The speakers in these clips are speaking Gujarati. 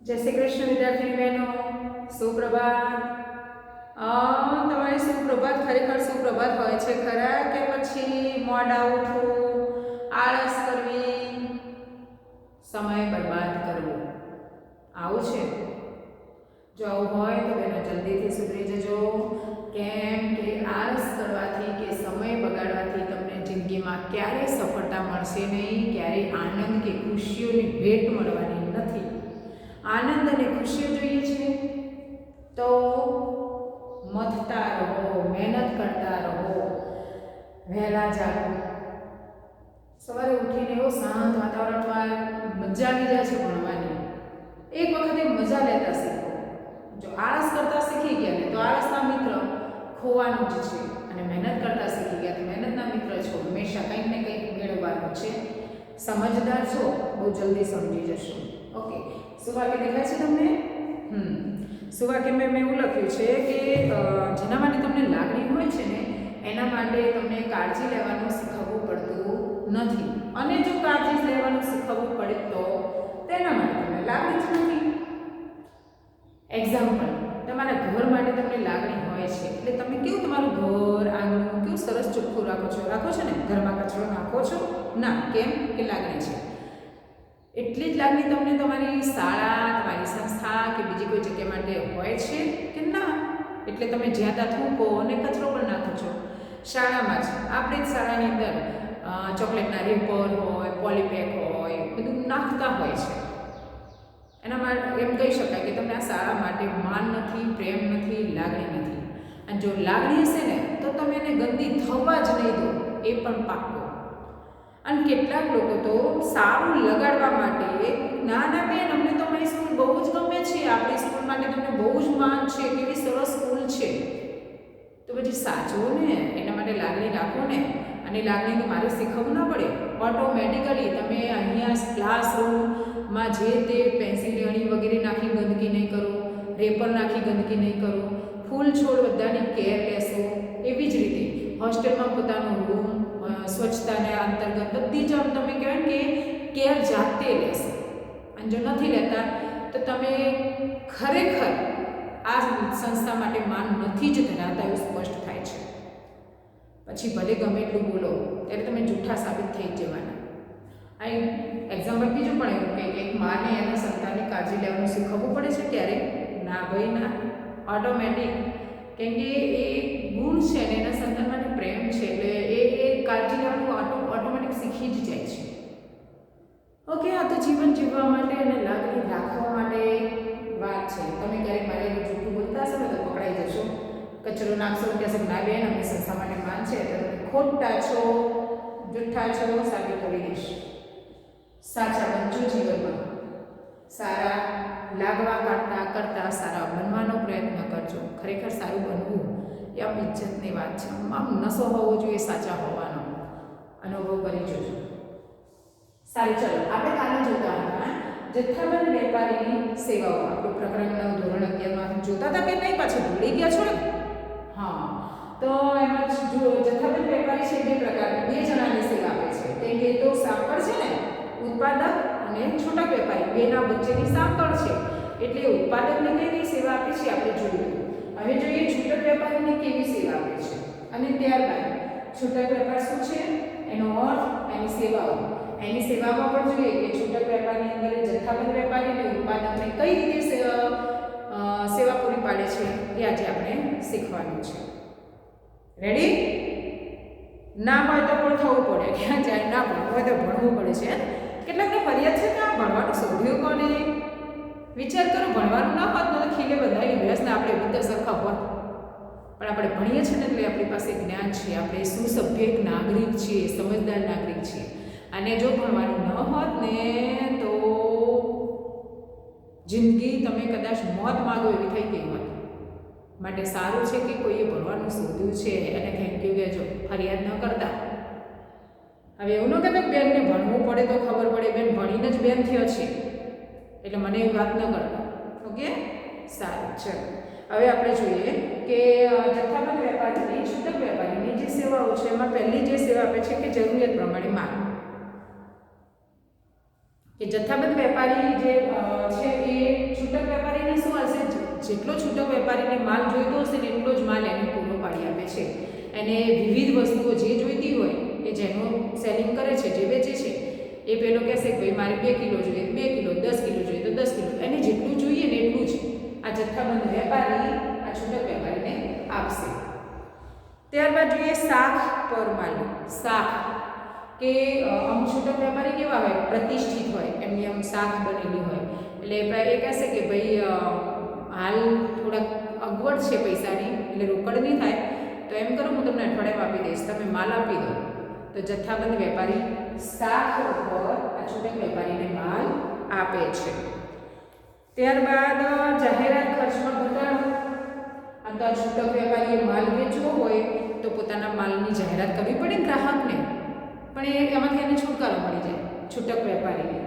जय श्री कृष्ण विद्यार्थी बहनों, सुप्रभात। તમારે સુપ્રભાત ખરેખર સુપ્રભાત હોય છે ખરા કે પછી મોડા ઉઠવું, આળસ કરવી, સમય બરબાદ કરવો, આવું છે? જો આવું હોય તો બેનો જલ્દીથી સુધરી જજો, કેમ કે આળસ કરવાથી કે સમય બગાડવાથી તમને જિંદગીમાં ક્યારેય સફળતા મળશે નહીં, ક્યારેય આનંદ કે ખુશીઓની ભેટ મળવાની નથી। આનંદ અને ખુશીઓ જોઈએ છે તો મથતા રહો, મહેનત કરતા રહો, વહેલા જાગો। સવારે ઉઠીને એવો શાંત વાતાવરણમાં મજા આવી જાય છે ભણવાની। એક વખતે મજા લેતા શીખો। જો આળસ કરતા શીખી ગયા ને તો આળસના મિત્ર ખોવાનું જ છે, અને મહેનત કરતા શીખી ગયા તો મહેનતના મિત્ર છો, હંમેશા કંઈક ને કંઈક મેળવવાનું છે। સમજદાર છો, બહુ જલ્દી સમજી જશો। ઓકે, સુવાક્ય દેખાય છે તમને? સુવાક્યમાં મેં એવું લખ્યું છે કે જેના માટે તમને લાગણી હોય છે ને એના માટે તમને કાળજી લેવાનું શીખવવું પડતું નથી, અને જો કાળજી લેવાનું શીખવવું પડે તો તેના માટે તમને લાગણી જ નથી। એક્ઝામ્પલ, તમારા ઘર માટે તમને લાગણી હોય છે એટલે તમે કેવું તમારું ઘર આંગણું કેવું સરસ ચોખ્ખું રાખો છો ને? ઘરમાં કચરો નાખો છો ના? કેમ કે લાગણી છે। એટલી જ લાગણી તમને તમારી શાળા, તમારી સંસ્થા કે બીજી કોઈ જગ્યા માટે હોય છે કે ના? એટલે તમે જ્યાં ત્યાં થૂકો અને કચરો પણ નાખો છો। શાળામાં જ આપણે જ શાળાની અંદર ચોકલેટના રેપર હોય, પોલીપેક હોય, બધું નાખતા હોય છે। એના માટે એમ કહી શકાય કે તમને આ શાળા માટે માન નથી, પ્રેમ નથી, લાગણી નથી। અને જો લાગણી હશે ને તો તમે એને ગંદી થવા જ નહીં દો, એ પણ પાક્કો। અને કેટલાક લોકો તો સારું લગાડવા માટે, ના ના બેન અમને તો અમારી સ્કૂલ બહુ જ ગમે છે, આપણી સ્કૂલ માટે તમને બહુ જ માન છે, કેવી સરસ સ્કૂલ છે, તો પછી સાચવો ને, એના માટે લાગણી રાખો ને। અને લાગણીનું મારે શીખવવું ના પડે, ઓટોમેટિકલી તમે અહીંયા ક્લાસરૂમમાં જે તે પેન્સિલ અણી વગેરે નાખી ગંદકી નહીં કરો, રેપર નાખી ગંદકી નહીં કરો, ફૂલ છોડ બધાની કેર લેશો। એવી જ રીતે હોસ્ટેલમાં પોતાનો રૂમ સ્વચ્છતાને અંતર્ગત બધી જ તમે કહેવાય કે કેર જાતે લેશો। અને જો નથી લેતા તો તમે ખરેખર આ સંસ્થા માટે માન નથી જ ધરાવતા એવું સ્પષ્ટ થાય છે। પછી ભલે ગમે એટલું બોલો ત્યારે તમે જૂઠા સાબિત થઈ જ જવાના। અહીં એક્ઝામ્પલ બીજું પણ એવું કે એક માને એના સંતાનની કાળજી લેવાનું શીખવવું પડે છે ક્યારે? ના ભાઈ ના, ઓટોમેટિક, કેમ કે એ ગુણ છે ને એના સંતાન માટે પ્રેમ છે એટલે એ કાળજી લેવાનું ઓટોમેટિક શીખી જ જાય છે। ઓકે, આ તો જીવન જીવવા માટે અને લાગણી રાખવા માટે વાત છે। તમે ક્યારેક મારે જૂઠું બોલતા હશો ને તો પકડાઈ જશો, કચરો નાખશો, કહેશો ના બેન અમને સંસ્થા માટે માન છે, તો તમે ખોટા છો, જૂઠા છો સાબિત કરી દઈશ। સાચા બનજો જીવનમાં, સારા લાગવા કરતાં સારા બનવાનો પ્રયત્ન કરજો। ખરેખર સારું બનવું એ આમ ઇજ્જતની વાત છે, આમ નશો હોવો જોઈએ સાચા હોવાનો, અનુભવ કરી જોજો। સારું, ચલો આપણે કાલે જોતા હતા જથ્થાબંધ વેપારીની સેવાઓ, આપણું પ્રકરણ 9 ધોરણ 11માં જોતા હતા કે નહીં? પાછું ભૂલી ગયા છો ને? હા, તો એમાં જો જથ્થાબંધ વેપારી છે બે પ્રકારના, બે જણાની સેવા આપે છે। તે કે તો સાંકળ છે ને, ઉત્પાદક અને છૂટક વેપારી, બેના વચ્ચેની સાંકળ છે, એટલે ઉત્પાદકને કેવી સેવા આપે છે આપણે જોયું। હવે જોઈએ છૂટક વેપારીને કેવી સેવા આપે છે, અને ત્યારબાદ છૂટક વેપાર શું છે એનો અર્થ, એની સેવાઓ, એની સેવામાં પણ જોઈએ કે છૂટક વેપારની અંદર જથ્થાબંધ વેપારી અને ઉત્પાદકને કઈ રીતે સેવા પૂરી પાડે છે એ આજે આપણે શીખવાનું છે। રેડી? ના હોય તો પણ થવું પડે, ક્યાં જાય ના ભણવું હોય તો ભણવું પડે છે। કેટલાકને ફરિયાદ છે કે આ ભણવાનું શોધ્યું કોને? વિચાર કરો, ભણવાનું ના હોત તો ખીલે બધાની વ્યસ્તને આપણે બધા સરખા હોત, પણ આપણે ભણીએ છીએ ને એટલે આપણી પાસે જ્ઞાન છે, આપણે સુસભ્ય એક નાગરિક છીએ, સમજદાર નાગરિક છીએ। અને જો ભણવાનું ન હોત ને તો જિંદગી તમે કદાચ મોત માગો એવી થઈ ગઈ હોત। માટે સારું છે કે કોઈએ ભણવાનું શોધ્યું છે અને થેન્ક યુ કહેજો, ફરિયાદ ન કરતા। હવે એવું ન કહેતા બેનને ભણવું પડે તો ખબર પડે, બેન ભણીને જ બેન થયો છે એટલે મને એવી વાત ન કરતા। ઓકે, સારું, ચલો હવે આપણે જોઈએ કે જથ્થાબંધ વેપારીની, છૂટક વેપારીની જે સેવાઓ છે એમાં પહેલી જે સેવા આપે છે કે જરૂરિયાત પ્રમાણે માંગ। કે જથ્થાબંધ વેપારી જે છે એ છૂટક વેપારીને શું હશે, જેટલો છૂટક વેપારીને માલ જોઈતો હશે ને એટલો જ માલ એને પૂરો પાડી આપે છે. એને વિવિધ વસ્તુઓ જે જોઈતી હોય એ જેનું સેલિંગ કરે છે, જે વેચે છે, એ પેલો કહેશે કે ભાઈ મારે 2 કિલો જોઈએ 2 કિલો, 10 કિલો જોઈએ તો 10 કિલો, એને જેટલું જોઈએ ને એટલું જ આ જથ્થાબંધ વેપારી આ છૂટક વેપારીને આપશે. ત્યારબાદ જોઈએ શાખ પર માલ. શાખ કે અમુક છૂટક વેપારી કેવા હોય, પ્રતિષ્ઠિત હોય, એમની આમ શાખ બનેલી હોય, એટલે એ કહેશે કે ભાઈ હાલ થોડાક અગવડ છે પૈસાની, એટલે રોકડ નહીં થાય તો એમ કરો હું તમને અઠવાડિયામાં આપી દઈશ, તમે માલ આપી દો. તો જથ્થાબંધ વેપારી શાખ ઉપર આ છૂટક વેપારીને માલ આપે છે. ત્યારબાદ જાહેરાત ખર્ચમાં ઘટાડો. આ તો છૂટક વેપારીએ માલ વેચવો હોય તો પોતાના માલની જાહેરાત કરવી પડે ગ્રાહકને, પણ એમાંથી એને છુટકારો મળી જાય છૂટક વેપારીને.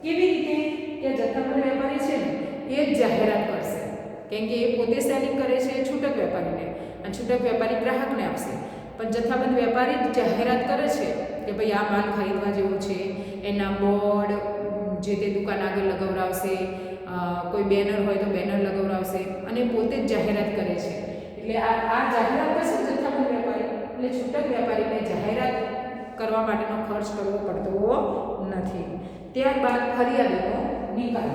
કેવી રીતે કે જથ્થાબંધ વેપારી છે ને એ જ જાહેરાત કરશે, કેમ કે એ પોતે સેલિંગ કરે છે છૂટક વેપારીને, અને છૂટક વેપારી ગ્રાહકને આપશે. પણ જથ્થાબંધ વેપારી જ જાહેરાત કરે છે કે ભાઈ આ માલ ખરીદવા જેવો છે, એના બોર્ડ જે તે દુકાન આગળ લગાવડાવશે, કોઈ બેનર હોય તો બેનર લગાવડાવશે, અને પોતે જ જાહેરાત કરે છે. એટલે આ જાહેરાત કરશે જથ્થાબંધ વેપારી, એટલે છૂટક વેપારીને જાહેરાત કરવા માટેનો ખર્ચ કરવો પડતો નથી. ત્યારબાદ ફરિયાદનો નિકાલ.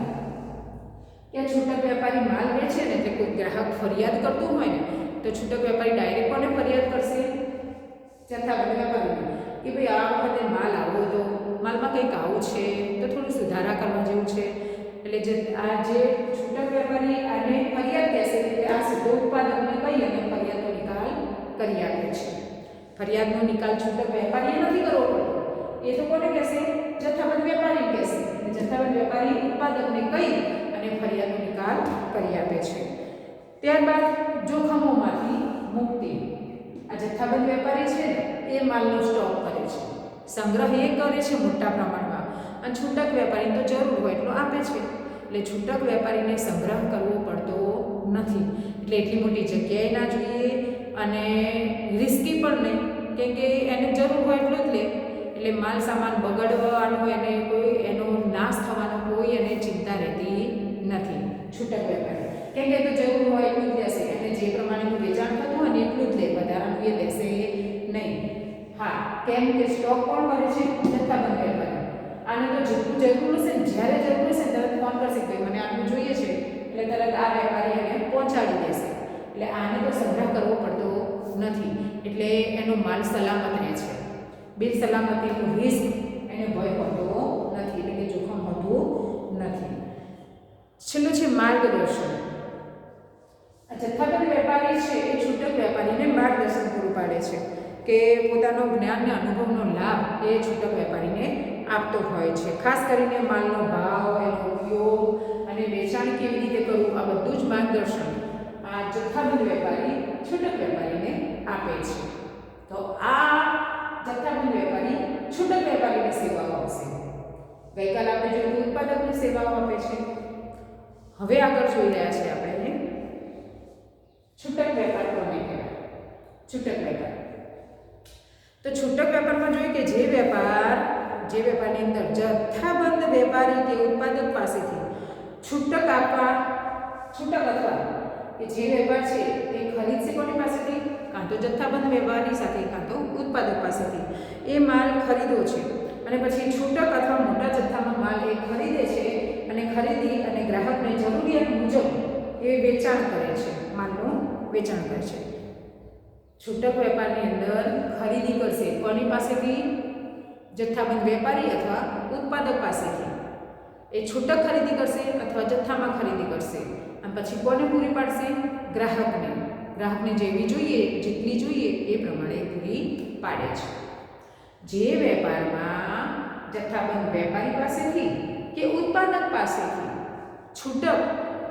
કે છૂટક વેપારી માલ વેચે ને એટલે કોઈ ગ્રાહક ફરિયાદ કરતું હોય ને તો છૂટક વેપારી ડાયરેક્ટ કોને ફરિયાદ કરશે, જથ્થાબંધ વેપારીને, કે ભાઈ આ વખતે માલ આવો તો માલમાં કંઈક આવું છે તો થોડું સુધારા કરવા જેવું છે. એટલે આ જે છૂટક વેપારી આને ફરિયાદ કહેશે, એટલે આ સીધો ઉત્પાદકને કહી અને ફરિયાદનો નિકાલ કરી આપે છે. ફરિયાદનો નિકાલ છૂટક વેપારીએ નથી કરવો પડતો, એ તો કોને કહેશે, જથ્થાબંધ વેપારી કહેશે. જથ્થાબંધ વેપારી ઉત્પાદકને કહી અને ફરિયાદનો નિકાલ કરી આપે છે. ત્યારબાદ જોખમોમાંથી મુક્તિ. આ જથ્થાબંધ વેપારી છે ને એ માલનો સ્ટોક કરે છે, સંગ્રહ એ કરે છે મોટા પ્રમાણમાં, અને છૂટક વેપારી તો જરૂર હોય એટલો આપે છે. એટલે છૂટક વેપારીને સંગ્રહ કરવો પડતો નથી, એટલે એટલી મોટી જગ્યાએ ના જોઈએ અને રિસ્કી પણ નહીં, કેમ કે એને જરૂર હોય એટલું જ લે. એટલે માલ સામાન બગડવાનો એને કોઈ એનો નાશ થવાનો કોઈ એને ચિંતા રહેતી નથી છૂટક વેપારી, કેમ કે તો જરૂર હોય એટલું જ લેશે, એને જે પ્રમાણેનું વેચાણ થતું હોય ને એટલું જ લે, વધારાનું એ લેશે નહીં. હા, કેમ કે સ્ટોક કોણ કરે છે, જથ્થાબંધ વેપારી. આને તો જેટલું જરૂર હશે ને, જ્યારે જરૂર હશે તરત ફોન કરશે કે મને આટલું જોઈએ છે, એટલે તરત આ વેપારી એને પહોંચાડી દેશે. એટલે આને તો સંગ્રહ કરવો પડતો નથી, એટલે એનો માલ સલામત રહે છે. બિન સલામતીનું રિસ્ક એને ભય હોતો નથી, એટલે કે જોખમ હોતું નથી. છેલ્લું છે માર્ગદર્શન. આ જથ્થાબંધ વેપારી છે એ છૂટક વેપારીને માર્ગદર્શન પૂરું પાડે છે, કે પોતાનો જ્ઞાન અને અનુભવનો લાભ એ છૂટક વેપારીને આપતો હોય છે. ખાસ કરીને માલનો ભાવ, એનો ઉપયોગ અને વેચાણ કેવી રીતે કરવું, આ બધું જ માર્ગદર્શન આ જથ્થાબંધ વેપારી છૂટક વેપારીને આપે છે. તો આ જથ્થાબંધ વેપારી છૂટક વેપારીની સેવાઓ આપશે. ગઈકાલે આપણે જોયું ઉત્પાદકની સેવાઓ આપે છે. હવે આગળ જોઈ રહ્યા છીએ આપણે છૂટક વેપાર કોને કહેવાય. છૂટક વેપાર તો છૂટક વેપારમાં જોઈએ કે જે વેપારની અંદર જથ્થાબંધ વેપારી કે ઉત્પાદક પાસેથી છૂટક અથવા કે જે વેપાર છે એ ખરીદશે કોની પાસેથી, કાં તો જથ્થાબંધ વેપારી સાથે કાં તો ઉત્પાદક પાસેથી એ માલ ખરીદો છે, અને પછી છૂટક અથવા મોટા જથ્થામાં માલ એ ખરીદે છે, અને ખરીદી અને ગ્રાહકને જરૂરિયાત મુજબ એ વેચાણ કરે છે, માલનું વેચાણ કરે છે. છૂટક વેપારની અંદર ખરીદી કરશે કોની પાસેથી, જથ્થાબંધ વેપારી અથવા ઉત્પાદક પાસેથી. એ છૂટક ખરીદી કરશે અથવા જથ્થામાં ખરીદી કરશે, અને પછી કોને પૂરી પાડશે, ગ્રાહકને જેવી જોઈએ, જેટલી જોઈએ એ પ્રમાણે પૂરી પાડે છે. જે વેપારમાં જથ્થાબંધ વેપારી પાસેથી કે ઉત્પાદક પાસેથી છૂટક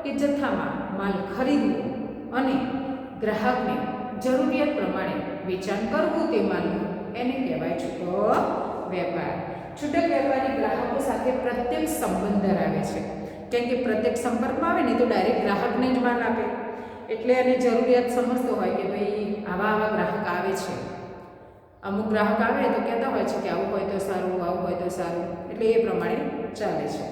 કે જથ્થામાં માલ ખરીદવો અને ગ્રાહકને જરૂરિયાત પ્રમાણે વેચાણ કરવું તે માલનું, એને કહેવાય છૂટક વેપાર. છૂટક વેપારી ગ્રાહકો સાથે પ્રત્યક્ષ સંબંધ ધરાવે છે, કેમ કે પ્રત્યક્ષ સંપર્કમાં આવે ને તો ડાયરેક્ટ ગ્રાહકને જ માલ આપે, એટલે એને જરૂરિયાત સમજતો હોય કે ભાઈ આવા ગ્રાહક આવે છે. અમુક ગ્રાહક આવે તો કહેતા હોય છે કે આવું હોય તો સારું, આવું હોય તો સારું, એટલે એ પ્રમાણે ચાલે છે.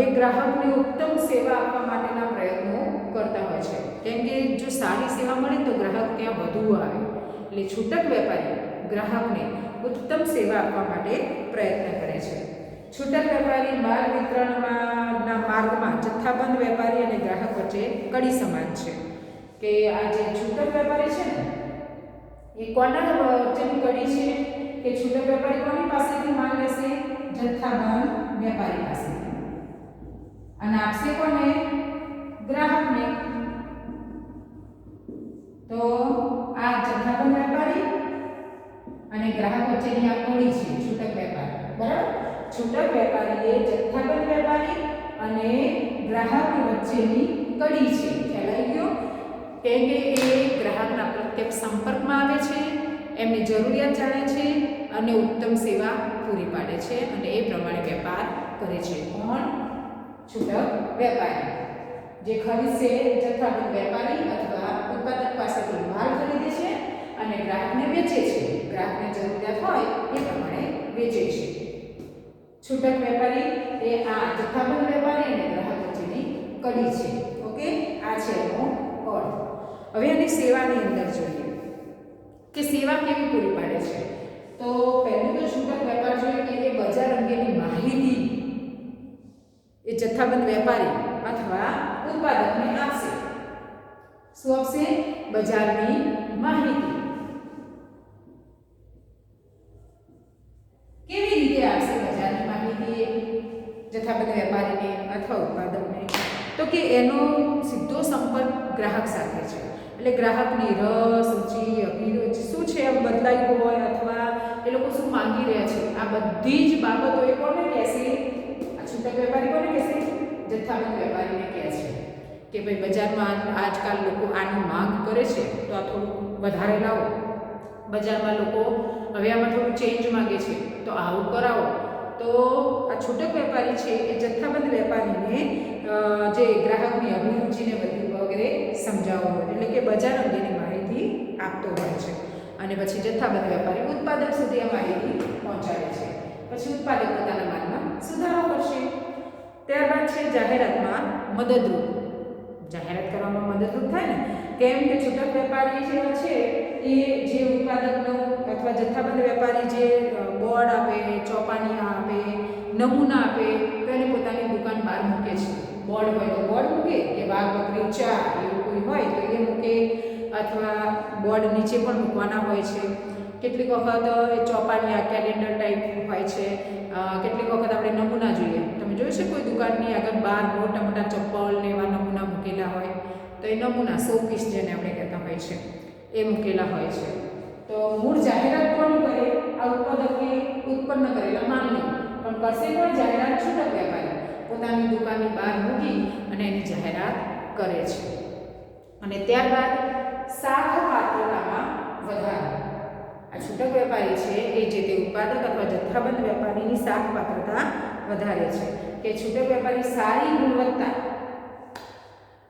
એ ગ્રાહકને ઉત્તમ સેવા આપવા માટેના પ્રયત્નો કરતા હોય છે, કેમ કે જો સારી સેવા મળે તો ગ્રાહક ત્યાં વધુ આવે. એટલે છૂટક વેપારી ગ્રાહકને ઉત્તમ સેવા આપવા માટે પ્રયત્ન કરે છે. છૂટક વેપારી માલ વિતરણના માર્ગમાં જથ્થાબંધ વેપારી અને ગ્રાહક વચ્ચે કડી સમાન છે. કે આ જે છૂટક વેપારી છે ને એ કોના વચ્ચેની કડી છે કે છૂટક વેપારી કોની પાસેથી માલ લેશે? જથ્થાબંધ વેપારી પાસેથી, અને આપશે કોને? ગ્રાહકને. તો આ જથ્થાબંધ વેપારી અને ગ્રાહક વચ્ચેની આ કડી છે છૂટક વેપાર. બરાબર? છૂટક વેપારી એ જથ્થાબંધ વેપારી અને ગ્રાહક વચ્ચેની કડી છે. ખ્યાલ આવી ગયો? કેમ કે એ ગ્રાહકના પ્રત્યક્ષ સંપર્કમાં આવે છે, એમની જરૂરિયાત જાણે છે અને ઉત્તમ સેવા પૂરી પાડે છે, અને એ પ્રમાણે વેપાર કરે છે. કોણ? છૂટક વેપારી. જે ખરીદશે જથ્થાબંધ વેપારી અથવા ઉત્પાદક પાસેથી માલ ખરીદે છે અને ગ્રાહકને વેચે છે. ગ્રાહકને જરૂરિયાત હોય એ પ્રમાણે વેચે છે. છૂટક વેપારી એ આ જથ્થાબંધ વેપારી અને ગ્રાહક વચ્ચેની કડી છે. ઓકે, આ છે એનો અર્થ. હવે એની સેવાની અંદર જોઈએ કે સેવા કેવી પૂરી પાડે છે. તો પહેલું તો છૂટક વેપાર જોઈએ કે એ બજાર અંગેની માહિતી એ જથ્થાબંધ વેપારી અથવા ઉત્પાદકને આપશે. શું આપશે? બજારની માહિતી. કેવી રીતે આપશે બજારની માહિતી જથ્થાબંધ વેપારીને અથવા ઉત્પાદકને? તો કે એનો સીધો સંપર્ક ગ્રાહક સાથે છે. એટલે ગ્રાહકની રસ, રુચિ, અભિરુચિ શું છે એમ બદલાયું હોય અથવા એ લોકો શું માંગી રહ્યા છે, આ બધી જ બાબતો એ કોને કહેશે? આ છૂટક વેપારી કોને કહેશે? જથ્થાબંધ વેપારીને કહે છે કે ભાઈ બજારમાં આજકાલ લોકો આની માંગ કરે છે તો આ થોડું વધારે લાવો. બજારમાં લોકો હવે આમાં થોડું ચેન્જ માંગે છે તો આવું કરાવો. તો આ છૂટક વેપારી છે એ જથ્થાબંધ વેપારીને જે ગ્રાહકની અભિરુચિને બધું વગેરે સમજાવવો હોય, એટલે કે બજાર અંગેની માહિતી આપતો હોય છે. અને પછી જથ્થાબંધ વેપારી ઉત્પાદક સુધી આ માહિતી પહોંચાડે છે. પછી ઉત્પાદક પોતાના માલમાં સુધારો કરશે. ત્યારબાદ છે જાહેરાતમાં મદદરૂપ. જાહેરાત કરવામાં મદદરૂપ થાય ને, કેમ કે છૂટક વેપારી જે છે એ જે ઉત્પાદકનો અથવા જથ્થાબંધ વેપારી જે બોર્ડ આપે, ચોપાનિયા આપે, નમૂના આપે તો એને પોતાની દુકાન બહાર મૂકે છે. બોર્ડ હોય તો બોર્ડ મૂકે, કે વાઘ, બકરી, ચા એવું કોઈ હોય તો એ મૂકે, અથવા બોર્ડ નીચે પણ મૂકવાના હોય છે. કેટલીક વખત એ ચોપાનિયા કેલેન્ડર ટાઈપ હોય છે. કેટલીક વખત આપણે નમૂના જોઈએ. તમે જોયું છે કોઈ દુકાનની આગળ બહાર મોટા મોટા ચપ્પલ ને એવા નમૂના મૂકેલા હોય તો એ નમૂના શોપીસ જેને આપણે કહેતા હોય છે એ મૂકેલા હોય છે. તો મૂળ જાહેરાત કોણ કરે? આ ઉત્પાદકે ઉત્પન્ન કરેલા માલની. પણ કરશે પણ જાહેરાત છૂટક વેપારી પોતાની દુકાનની બહાર મૂકી અને એની જાહેરાત કરે છે. અને ત્યારબાદ સાખ પાત્રતામાં વધારો. આ છૂટક વેપારી છે એ જે તે ઉત્પાદક અથવા જથ્થાબંધ વેપારીની સાખ પાત્રતા વધારે છે. કે છૂટક વેપારી સારી ગુણવત્તા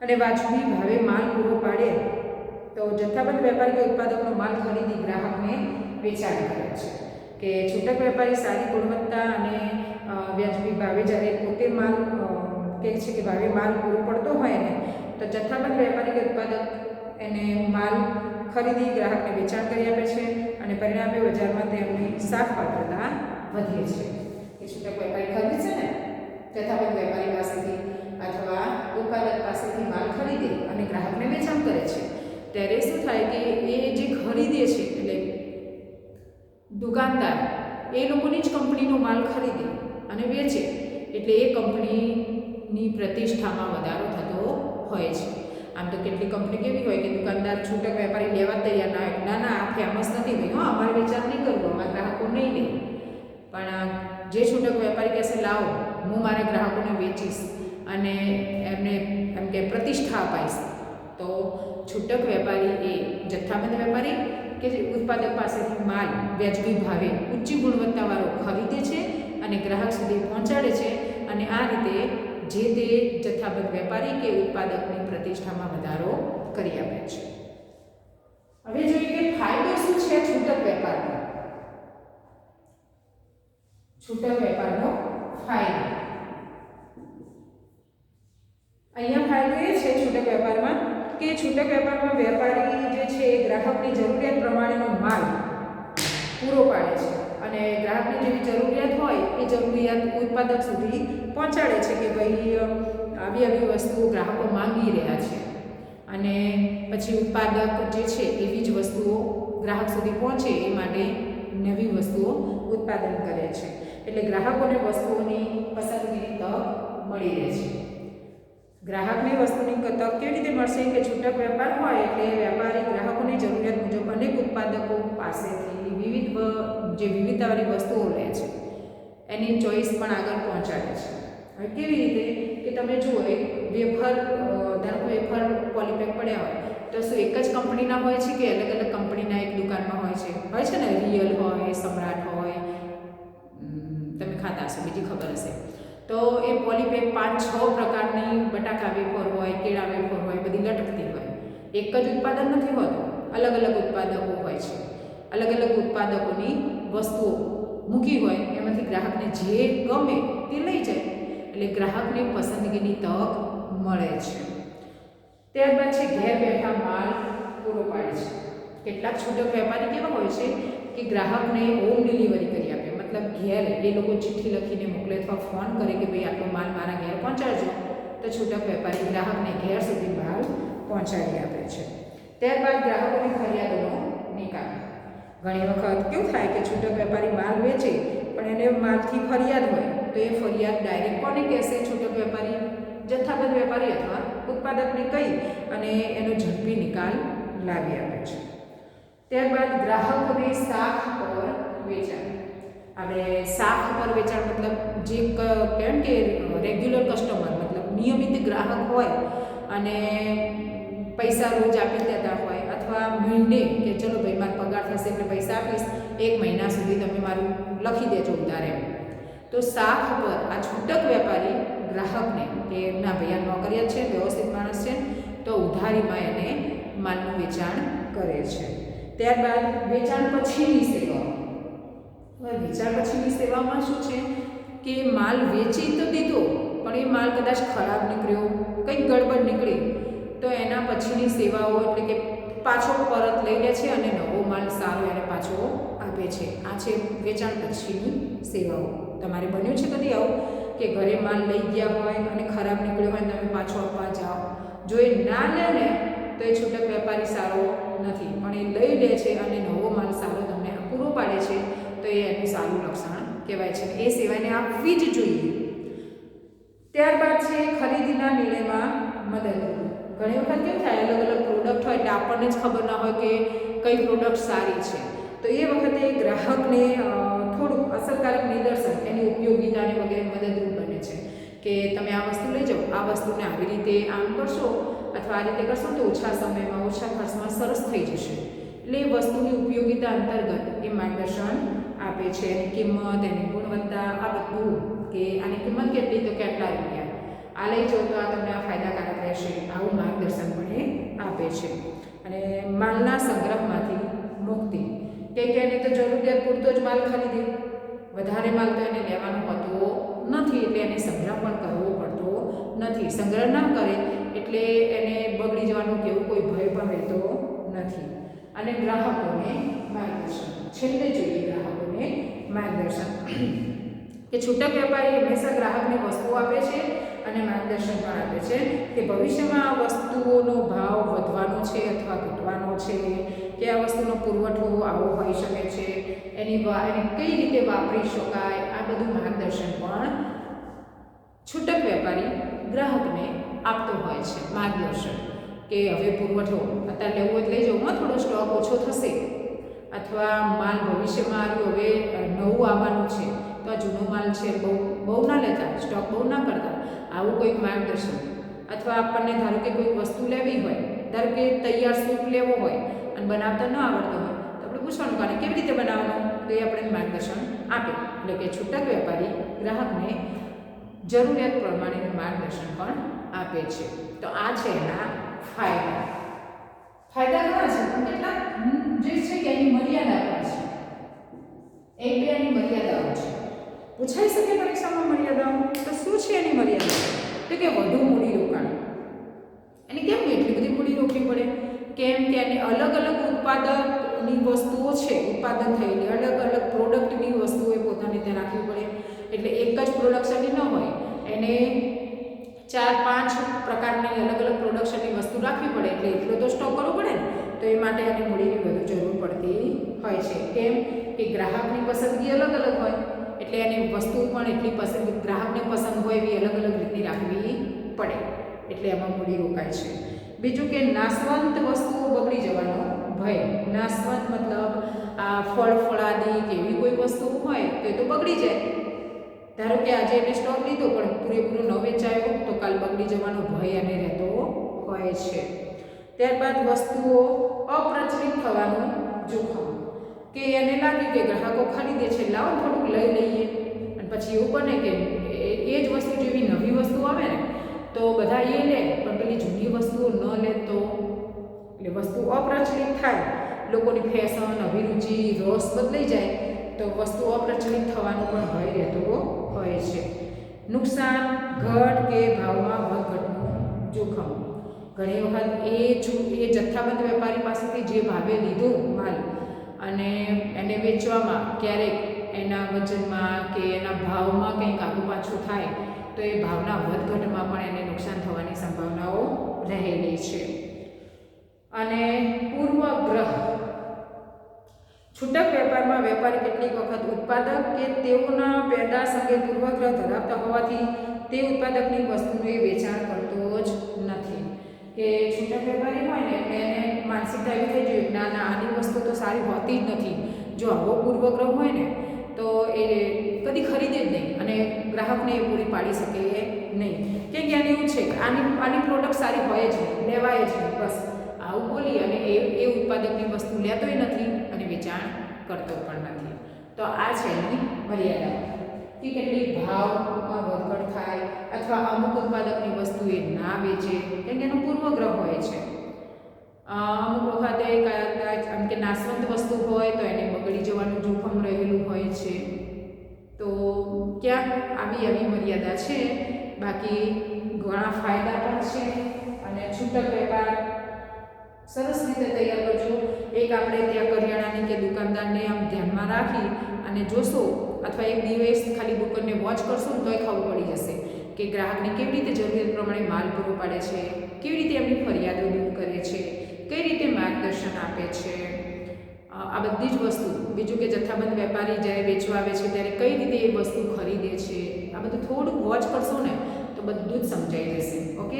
અને વાજબી ભાવે માલ પૂરો પાડે તો જથ્થાબંધ વેપારી કે ઉત્પાદકનો માલ ખરીદી ગ્રાહકને વેચાણ કરે છે. કે છૂટક વેપારી સારી ગુણવત્તા અને વાજબી ભાવે જ્યારે પોતે માલ કહે છે કે ભાવે માલ પૂરો પડતો હોય ને તો જથ્થાબંધ વેપારી કે ઉત્પાદક એને માલ ખરીદી ગ્રાહકને વેચાણ કરી આપે છે, અને પરિણામે બજારમાં તેમની સાખ પાત્રતા વધે છે. એ છૂટક વેપારી ખરીદે છે ને જથ્થાબંધ વેપારી પાસેથી અથવા ઉત્પાદક પાસેથી માલ ખરીદે અને ગ્રાહકને વેચાણ કરે છે, ત્યારે શું થાય કે એ જે ખરીદે છે એટલે દુકાનદાર એ લોકોની જ કંપનીનો માલ ખરીદે અને વેચે, એટલે એ કંપનીની પ્રતિષ્ઠામાં વધારો થતો હોય છે. આમ તો કેટલી કંપની કેવી હોય કે દુકાનદાર છૂટક વેપારી લેવા તૈયાર ના હોય, ના આ ફેમસ નથી ભાઈ, હા અમારે વેચાણ નહીં કરવું, અમારા ગ્રાહકો નહીં લે. પણ જે છૂટક વેપારી કહેશે લાવો હું મારા ગ્રાહકોને વેચીશ અને એમને એમ કે પ્રતિષ્ઠા અપાઈશ, તો છૂટક વેપારી એ જથ્થાબંધ વેપારી કે જે ઉત્પાદક પાસેથી માલ વ્યાજબી ભાવે ઊંચી ગુણવત્તાવાળો ખરીદે છે અને ગ્રાહક સુધી પહોંચાડે છે, અને આ રીતે જે તે જથ્થાબંધ વેપારી કે ઉત્પાદકની પ્રતિષ્ઠામાં વધારો કરી આપે છે. હવે જોઈએ કે ફાયદો શું છે છૂટક વેપારનો. છૂટક વેપારનો ફાયદો. અહીંયા ફાયદો એ છે છૂટક વેપારમાં કે છૂટક વેપારમાં વેપારી જે છે એ ગ્રાહકની જરૂરિયાત પ્રમાણેનો માલ પૂરો પાડે છે અને ગ્રાહકની જેવી જરૂરિયાત હોય એ જરૂરિયાત ઉત્પાદક સુધી પહોંચાડે છે કે ભાઈ આવી આવી વસ્તુઓ ગ્રાહકો માંગી રહ્યા છે અને પછી ઉત્પાદક જે છે એવી જ વસ્તુઓ ગ્રાહક સુધી પહોંચે એ માટે નવી વસ્તુઓ ઉત્પાદન કરે છે. એટલે ગ્રાહકોને વસ્તુઓની પસંદગીની તક મળી રહે છે. ગ્રાહકને વસ્તુની તક કેવી રીતે મળશે કે છૂટક વેપાર હોય એટલે વેપારી ગ્રાહકોની જરૂરિયાત મુજબ અનેક ઉત્પાદકો પાસેથી વિવિધતાવાળી વસ્તુઓ લે છે, એની ચોઈસ પણ આગળ પહોંચાડે છે. હવે કેવી રીતે કે તમે જુઓ એક વેફર, ધારો કે વેફર પોલીપેક પડ્યા હોય તો શું એક જ કંપનીના હોય છે કે અલગ અલગ કંપનીના એક દુકાનમાં હોય છે ને, રિયલ હોય, સમ્રાટ હોય, તમે ખાતા હશો, બીજી ખબર હશે. તો એ પોલીપેક 5-6 પ્રકારની બટાકા વેફર હોય, કેળા વેફર હોય, બધી લટકતી હોય. એક જ ઉત્પાદન નથી હોતું, અલગ અલગ ઉત્પાદકો હોય છે. અલગ અલગ ઉત્પાદકોની વસ્તુઓ મૂકી હોય, એમાંથી ગ્રાહકને જે ગમે તે લઈ જાય એટલે ગ્રાહકને પસંદગીની તક મળે છે. ત્યારબાદ છે ઘેર બેઠા માલ પૂરો પાડે છે. કેટલાક છૂટક વેપારી કેવા હોય છે કે ગ્રાહકને હોમ ડિલિવરી કરી આપે, મતલબ ઘેર એ લોકો ચિઠ્ઠી લખીને મોકલે અથવા ફોન કરે કે ભાઈ આટલો માલ મારા ઘેર પહોંચાડજો, તો છૂટક વેપારી ગ્રાહકને ઘેર સુધી માલ પહોંચાડી આપે છે. ત્યારબાદ ગ્રાહકોની ફરિયાદોનો નિકાલ. ઘણી વખત કેવું થાય કે છૂટક વેપારી માલ વેચે પણ એને માલથી ફરિયાદ હોય તો એ ફરિયાદ ડાયરેક્ટ કોને કહેશે? છૂટક વેપારી, જથ્થાબંધ વેપારી અથવા ઉત્પાદકને કહી અને એનો ઝડપી નિકાલ લાવી આપે છે. ત્યારબાદ ગ્રાહકોને શાખ પર વેચાણ. આપણે શાખ પર વેચાણ મતલબ જે કેમ કે રેગ્યુલર કસ્ટમર મતલબ નિયમિત ગ્રાહક હોય અને પૈસા રોજ આપી દેતા હોય અથવા મહિને કે ચલો ભાઈ મારો પગાર થશે એટલે પૈસા આપીશ, 1 મહિના સુધી તમે મારું લખી દેજો ઉધારે, તો શાખ પર આ છૂટક વેપારી ગ્રાહકને કે ના ભાઈ આ નોકરિયાત છે, વ્યવસ્થિત માણસ છે, તો ઉધારીમાં એને માલનું વેચાણ કરે છે. ત્યારબાદ વેચાણ પછીની સેવાઓ. હવે વેચાણ પછીની સેવામાં શું છે કે માલ વેચી તો દીધો પણ એ માલ કદાચ ખરાબ નીકળ્યો, કંઈક ગડબડ નીકળી, તો એના પછીની સેવાઓ એટલે કે પાછો પરત લઈ લે છે અને નવો માલ સારો એને પાછો આપે છે. આ છે વેચાણ પછીની સેવાઓ. તમારે બન્યું છે કદી આવું કે ઘરે માલ લઈ ગયા હોય અને ખરાબ નીકળ્યો હોય તમે પાછો આપવા જાઓ, જો એ ના લે ને તો એ છૂટક વેપારી સારો નથી, પણ એ લઈ લે છે અને નવો માલ સારો તમને પૂરો પાડે છે તો એ એનું સારું લક્ષણ કહેવાય છે. એ સેવાને આપવી જ જોઈએ. ત્યારબાદ છે ખરીદીના નિર્ણયમાં મદદરૂપ. ઘણી વખત કેવું થાય અલગ અલગ પ્રોડક્ટ હોય એટલે આપણને જ ખબર ના હોય કે કઈ પ્રોડક્ટ સારી છે, તો એ વખતે ગ્રાહકને થોડુંક અસરકારક નિદર્શન એની ઉપયોગિતાને વગેરે મદદરૂપ બને છે કે તમે આ વસ્તુ લઈ જાઓ, આ વસ્તુને આવી રીતે આમ કરશો અથવા આ રીતે કરશો તો ઓછા સમયમાં ઓછા ખર્ચમાં સરસ થઈ જશે. એટલે એ વસ્તુની ઉપયોગિતા અંતર્ગત એ માર્ગદર્શન આપે છે. એની કિંમત, એની ગુણવત્તા, આ બધું કે આની કિંમત કેટલી તો કેટલા રૂપિયા, આ લઈ જાઓ તો આ તમને આ ફાયદાકારક રહેશે, આવું માર્ગદર્શન પણ એ આપે છે. અને માલના સંગ્રહમાંથી મુક્તિ કે એની તો જરૂરિયાત પૂરતો જ માલ ખરીદે, વધારે માલ તો એને લેવાનો હોતો નથી એટલે એને સંગ્રહ પણ કરવો પડતો નથી. સંગ્રહ ના કરે એટલે એને બગડી જવાનું કેવું કોઈ ભય પણ રહેતો નથી. અને ગ્રાહકોને માર્ગદર્શન. છેલ્લે જોઈએ ગ્રાહકોને માર્ગદર્શન કે છૂટક વેપારી હંમેશા ગ્રાહકને વસ્તુઓ આપે છે અને માર્ગદર્શન પણ આપે છે કે ભવિષ્યમાં આ વસ્તુઓનો ભાવ વધવાનો છે અથવા ઘટવાનો છે, કે આ વસ્તુનો પુરવઠો આવો હોઈ શકે છે, એને કઈ રીતે વાપરી શકાય, આ બધું માર્ગદર્શન પણ છૂટક વેપારી ગ્રાહકને આપતો હોય છે. માર્ગદર્શન કે હવે પુરવઠો અત્યારે લેવું હોય લઈ જાઉં, થોડો સ્ટોક ઓછો થશે, અથવા માલ ભવિષ્યમાં આવ્યું હવે નવું આવવાનું છે તો આ જૂનો માલ છે બહુ ના લેતા, સ્ટોક બહુ ના કરતા, આવું કોઈક માર્ગદર્શન. અથવા આપણને ધારો કે કોઈક વસ્તુ લેવી હોય, ધારો કે તૈયાર સૂપ લેવો હોય અને બનાવતા ન આવડતો હોય તો આપણે પૂછવાનું કે કેવી રીતે બનાવવાનું, તો એ આપણે માર્ગદર્શન આપે. એટલે કે છૂટક વેપારી ગ્રાહકને જરૂરિયાત પ્રમાણેનું માર્ગદર્શન પણ આપે છે. તો આ છે એના ફાયદા. ફાયદા ઘણા છે પણ કેટલાક જે છે કે એની મર્યાદા પણ છે. એક બે એની મર્યાદાઓ છે. પૂછાઈ શકે પરીક્ષામાં મર્યાદાઓ. તો શું છે એની મર્યાદા? તો કે વધુ મૂડીરોકાણ. અને કેમ એટલી બધી મૂડી રોકવી પડે? કેમ કે એને અલગ અલગ ઉત્પાદકની વસ્તુઓ છે, ઉત્પાદન થયેલી અલગ અલગ પ્રોડક્ટની વસ્તુઓ એ પોતાને ત્યાં રાખવી પડે. એટલે એક જ પ્રોડક્શનની ન હોય, એને 4-5 પ્રકારની અલગ અલગ પ્રોડક્શનની વસ્તુ રાખવી પડે. એટલે એટલો તો સ્ટોક કરવો પડે ને. તો એ માટે એને મૂડીની વધુ જરૂર પડતી હોય છે. કેમ કે ગ્રાહકની પસંદગી અલગ અલગ હોય, એટલે એની વસ્તુ પણ એટલી પસંદ ગ્રાહકને પસંદ હોય એવી અલગ અલગ રીતની રાખવી પડે. એટલે એમાં મૂડી રોકાય છે. બીજું કે નાશવંત વસ્તુઓ બગડી જવાનો ભય. નાશવંત મતલબ આ ફળાદી કે એવી કોઈ વસ્તુ હોય તો એ તો બગડી જાય. ધારો કે આજે એને સ્ટોક લીધો પણ પૂરેપૂરો ન વેચાયો તો કાલ બગડી જવાનો ભય એને રહેતો હોય છે. ત્યારબાદ વસ્તુઓ અપ્રચલિત થવાનું જોખમ. કે એને લાગ્યું કે ગ્રાહકો ખરીદે છે, લાવો થોડુંક લઈ લઈએ, અને પછી એવું બને કે એ જ વસ્તુ જેવી નવી વસ્તુ આવે ને તો બધા એ લે, પણ પેલી જૂની વસ્તુઓ ન લે તો એટલે વસ્તુ અપ્રચલિત થાય, લોકોની ફેશન, અભિરુચિ, રસ બદલાઈ જાય તો વસ્તુ અપ્રચલિત થવાનો પણ ભય રહેતો હોય છે. નુકસાન, ઘટ કે ભાવમાં વધઘટનું જોખમ. ઘણી વખત એ જથ્થાબંધ વેપારી પાસેથી જે ભાવે લીધો માલ અને એને વેચવામાં ક્યારેક એના વજનમાં કે એના ભાવમાં કંઈક આગુ પાછું થાય તો એ ભાવના વધઘટમાં પણ એને નુકસાન થવાની સંભાવનાઓ રહેલી છે. અને પૂર્વગ્રહ. છૂટક વેપારમાં વેપારી કેટલીક વખત ઉત્પાદક કે તેઓના પેદાશ અંગે પૂર્વગ્રહ ધરાવતા હોવાથી તે ઉત્પાદકની વસ્તુનું એ વેચાણ કરતો જ નથી. કે છૂટક વેપારી હોય ને એટલે એને માનસિકતા એવી થઈ જોઈએ, ના ના આની વસ્તુ તો સારી હોતી જ નથી. જો આવો પૂર્વગ્રહ હોય ને તો એ કદી ખરીદે જ નહીં અને ગ્રાહકને એ પૂરી પાડી શકે નહીં. કેમ કે આને એવું છે કે આની પ્રોડક્ટ સારી હોય જ નહીં, લેવાય જ નહીં, બસ આવું બોલી અને એ ઉત્પાદકની વસ્તુ લેતોય નથી અને વેચાણ કરતો પણ નથી. તો આ છે એની મર્યાદા કે કેટલીક ભાવમાં વધઘટ થાય અથવા અમુક ઉત્પાદકની વસ્તુ એ ના વેચે, કેમ કે એનો પૂર્વગ્રહ હોય છે. અમુક વખતે કદાચ આમ કે નાશવંત વસ્તુ હોય તો એને બગડી જવાનું જોખમ રહેલું હોય છે. તો ક્યાંક આવી મર્યાદા છે. બાકી ઘણા ફાયદા પણ છે. અને છૂટક વેપાર સરસ રીતે તૈયાર કરજો. એક આપણે ત્યાં કરિયાણાની કે દુકાનદારને આમ ધ્યાનમાં રાખી અને જોશો અથવા એક દિવસ ખાલી દુકાનને વોચ કરશો ને તોય ખબર પડી જશે કે ગ્રાહકને કેવી રીતે જરૂરિયાત પ્રમાણે માલ પૂરો પાડે છે, કેવી રીતે એમની ફરિયાદો દૂર કરે છે, કઈ રીતે માર્ગદર્શન આપે છે. આ બધી જ વસ્તુ. બીજું કે જથ્થાબંધ વેપારી જ્યારે વેચવા આવે છે ત્યારે કઈ રીતે એ વસ્તુ ખરીદે છે, આ બધું થોડુંક વોચ કરશો ને તો બધું જ સમજાઈ જશે. ઓકે,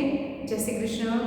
જય શ્રી કૃષ્ણ.